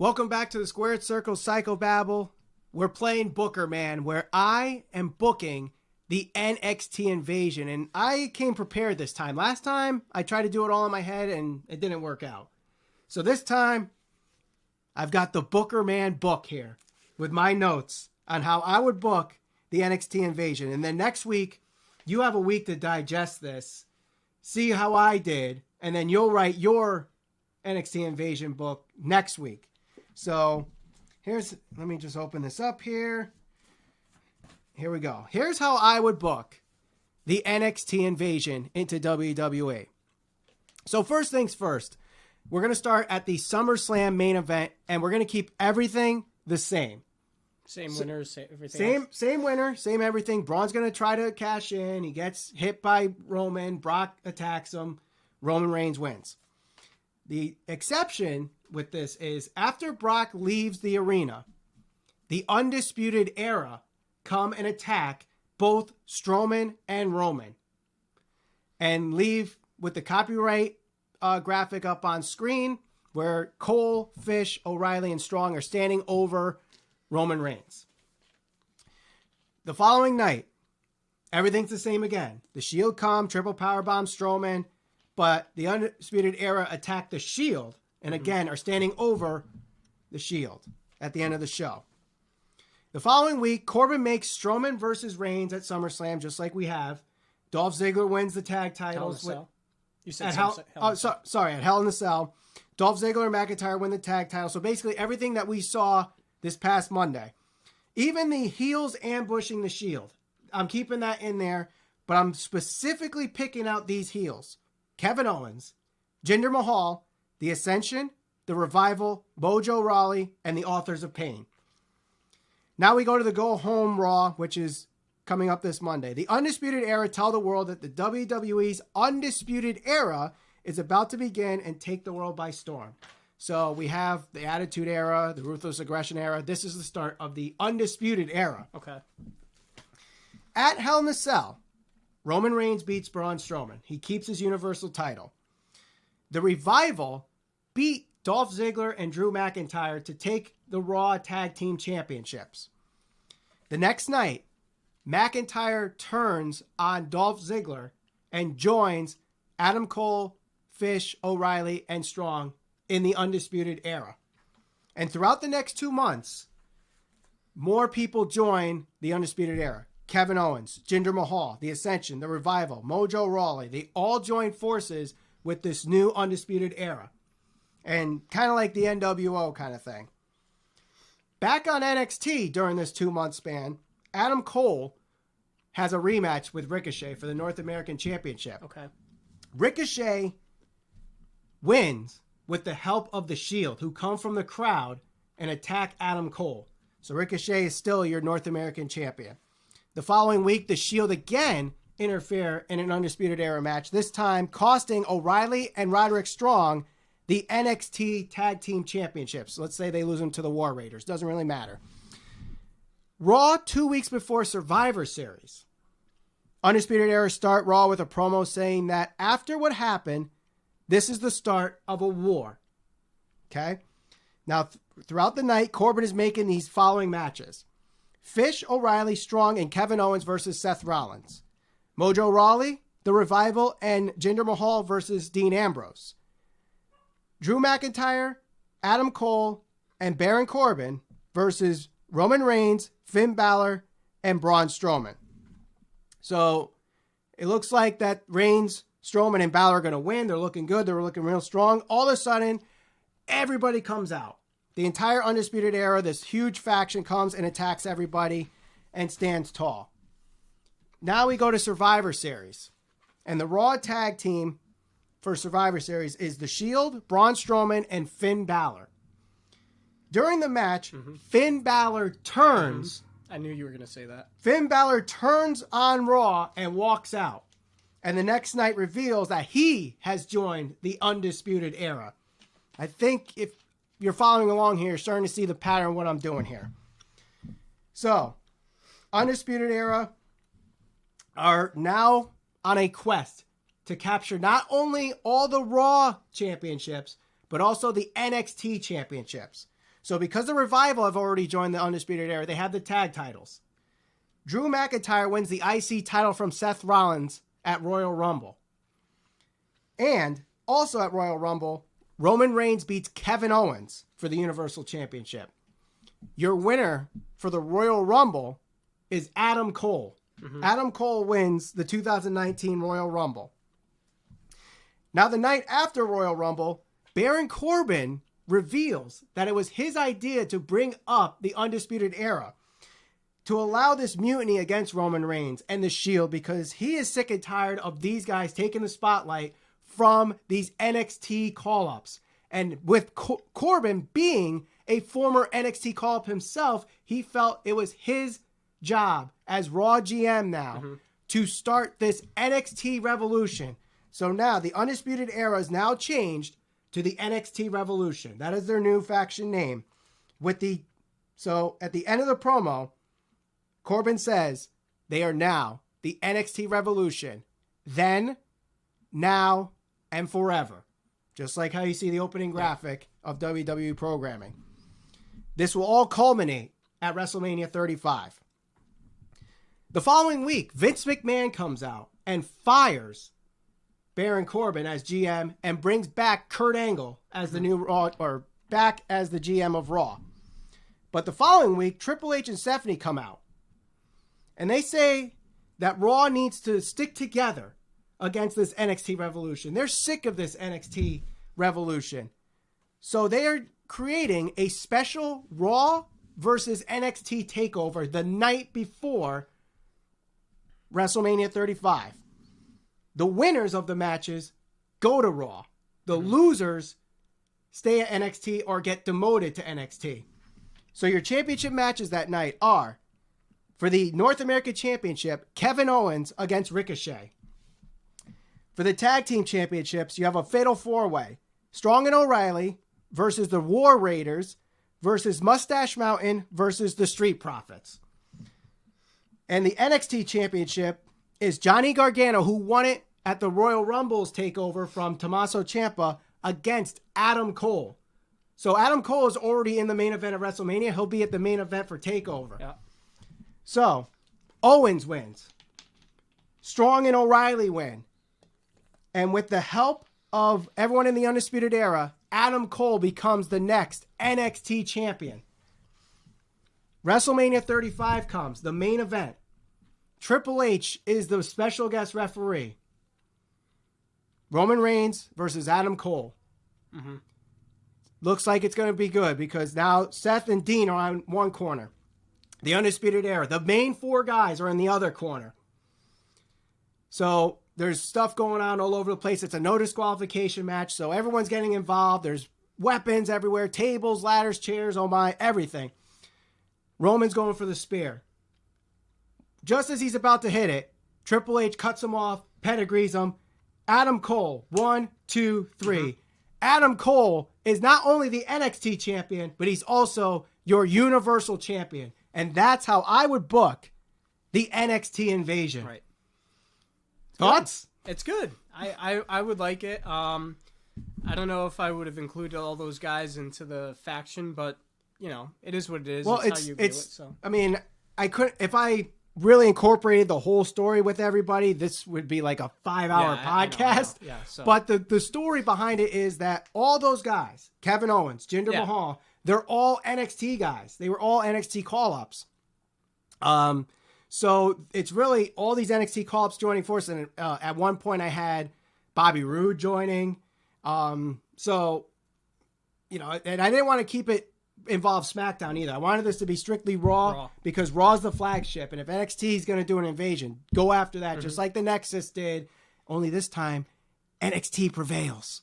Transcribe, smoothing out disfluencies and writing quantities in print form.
Welcome back to the Squared Circle Psychobabble. We're playing Booker Man, where I am booking the NXT Invasion. And I came prepared this time. Last time, I tried to do it all in my head, and it didn't work out. So this time, I've got the Booker Man book here with my notes on how I would book the NXT Invasion. And then next week, you have a week to digest this, see how I did, and then you'll write your NXT Invasion book next week. So let me just open this up here. Here we go. Here's how I would book the NXT Invasion into WWE. So first things first, we're going to start at the SummerSlam main event, and we're going to keep everything the same. Same winners, everything. Same winner, same everything. Braun's going to try to cash in. He gets hit by Roman. Brock attacks him. Roman Reigns wins. The exception with this is after Brock leaves the arena, the Undisputed Era come and attack both Strowman and Roman and leave with the copyright graphic up on screen where Cole, Fish, O'Reilly, and Strong are standing over Roman Reigns. The following night, everything's the same again. The Shield come, triple powerbomb Strowman, but the Undisputed Era attack the Shield and again are standing over the Shield at the end of the show. The following week, Corbin makes Strowman versus Reigns at SummerSlam, just like we have. Dolph Ziggler wins the tag titles. You said at Hell in a Cell. Dolph Ziggler and McIntyre win the tag title. So basically everything that we saw this past Monday. Even the heels ambushing the Shield. I'm keeping that in there, but I'm specifically picking out these heels. Kevin Owens, Jinder Mahal, The Ascension, The Revival, Mojo Rawley, and the Authors of Pain. Now we go to the Go Home Raw, which is coming up this Monday. The Undisputed Era tell the world that the WWE's Undisputed Era is about to begin and take the world by storm. So we have the Attitude Era, the Ruthless Aggression Era. This is the start of the Undisputed Era. Okay. At Hell in a Cell, Roman Reigns beats Braun Strowman. He keeps his Universal title. The Revival beat Dolph Ziggler and Drew McIntyre to take the Raw Tag Team Championships. The next night, McIntyre turns on Dolph Ziggler and joins Adam Cole, Fish, O'Reilly, and Strong in the Undisputed Era. And throughout the next 2 months, more people join the Undisputed Era. Kevin Owens, Jinder Mahal, The Ascension, The Revival, Mojo Rawley, they all join forces with this new Undisputed Era. And kind of like the NWO kind of thing. Back on NXT during this 2-month span, Adam Cole has a rematch with Ricochet for the North American Championship. Okay. Ricochet wins with the help of the Shield, who come from the crowd and attack Adam Cole. So Ricochet is still your North American champion. The following week, the Shield again interfere in an Undisputed Era match, this time costing O'Reilly and Roderick Strong the NXT Tag Team Championships. Let's say they lose them to the War Raiders. Doesn't really matter. Raw 2 weeks before Survivor Series. Undisputed Era start Raw with a promo saying that after what happened, this is the start of a war. Okay? Now, throughout the night, Corbin is making these following matches. Fish, O'Reilly, Strong, and Kevin Owens versus Seth Rollins. Mojo Rawley, The Revival, and Jinder Mahal versus Dean Ambrose. Drew McIntyre, Adam Cole, and Baron Corbin versus Roman Reigns, Finn Balor, and Braun Strowman. So it looks like that Reigns, Strowman, and Balor are going to win. They're looking good. They're looking real strong. All of a sudden, everybody comes out. The entire Undisputed Era, this huge faction comes and attacks everybody and stands tall. Now we go to Survivor Series. And the Raw tag team for Survivor Series is The Shield, Braun Strowman, and Finn Balor. During the match, Finn Balor turns. I knew you were going to say that. Finn Balor turns on Raw and walks out. And the next night reveals that he has joined the Undisputed Era. I think if you're following along here, you're starting to see the pattern of what I'm doing here. So, Undisputed Era are now on a quest to capture not only all the Raw championships, but also the NXT championships. So because the Revival have already joined the Undisputed Era, they have the tag titles. Drew McIntyre wins the IC title from Seth Rollins at Royal Rumble. And also at Royal Rumble, Roman Reigns beats Kevin Owens for the Universal Championship. Your winner for the Royal Rumble is Adam Cole. Mm-hmm. Adam Cole wins the 2019 Royal Rumble. Now, the night after Royal Rumble, Baron Corbin reveals that it was his idea to bring up the Undisputed Era to allow this mutiny against Roman Reigns and the Shield, because he is sick and tired of these guys taking the spotlight from these NXT call-ups. And with Corbin being a former NXT call-up himself, he felt it was his job as Raw GM now to start this NXT revolution. So now the Undisputed Era is now changed to the NXT Revolution. That is their new faction name. So at the end of the promo, Corbin says they are now the NXT Revolution. Then, now, and forever. Just like how you see the opening graphic of WWE programming. This will all culminate at WrestleMania 35. The following week, Vince McMahon comes out and fires Baron Corbin as GM and brings back Kurt Angle as the new Raw, or back as the GM of Raw. But the following week, Triple H and Stephanie come out and they say that Raw needs to stick together against this NXT revolution. They're sick of this NXT revolution. So they are creating a special Raw versus NXT takeover the night before WrestleMania 35. The winners of the matches go to Raw. The losers stay at NXT or get demoted to NXT. So your championship matches that night are, for the North American Championship, Kevin Owens against Ricochet. For the Tag Team Championships, you have a Fatal 4-Way. Strong and O'Reilly versus the War Raiders versus Mustache Mountain versus the Street Profits. And the NXT Championship is Johnny Gargano, who won it at the Royal Rumble's takeover from Tommaso Ciampa, against Adam Cole. So Adam Cole is already in the main event of WrestleMania. He'll be at the main event for TakeOver. Yeah. So Owens wins. Strong and O'Reilly win. And with the help of everyone in the Undisputed Era, Adam Cole becomes the next NXT champion. WrestleMania 35 comes, the main event. Triple H is the special guest referee. Roman Reigns versus Adam Cole. Mm-hmm. Looks like it's going to be good because now Seth and Dean are on one corner. The Undisputed Era. The main four guys are in the other corner. So there's stuff going on all over the place. It's a no disqualification match, so everyone's getting involved. There's weapons everywhere, tables, ladders, chairs, oh my, everything. Roman's going for the spear. Just as he's about to hit it, Triple H cuts him off, pedigrees him. Adam Cole, 1, 2, 3. Mm-hmm. Adam Cole is not only the NXT champion, but he's also your Universal champion. And that's how I would book the NXT Invasion. Right. Thoughts? It's good. I would like it. I don't know if I would have included all those guys into the faction, but, you know, it is what it is. Well, it's how you view it. So. I mean, I couldn't, if I really incorporated the whole story with everybody, this would be like a 5-hour podcast. I know. Yeah, so. But the story behind it is that all those guys, Kevin Owens, Jinder Mahal, they're all NXT guys. They were all NXT call-ups. So it's really all these NXT call-ups joining force. And at one point I had Bobby Roode joining. So, you know, and I didn't want to keep it involve SmackDown either. I wanted this to be strictly Raw. Because Raw's the flagship. And if NXT is going to do an invasion, go after that, just like the Nexus did. Only this time, NXT prevails.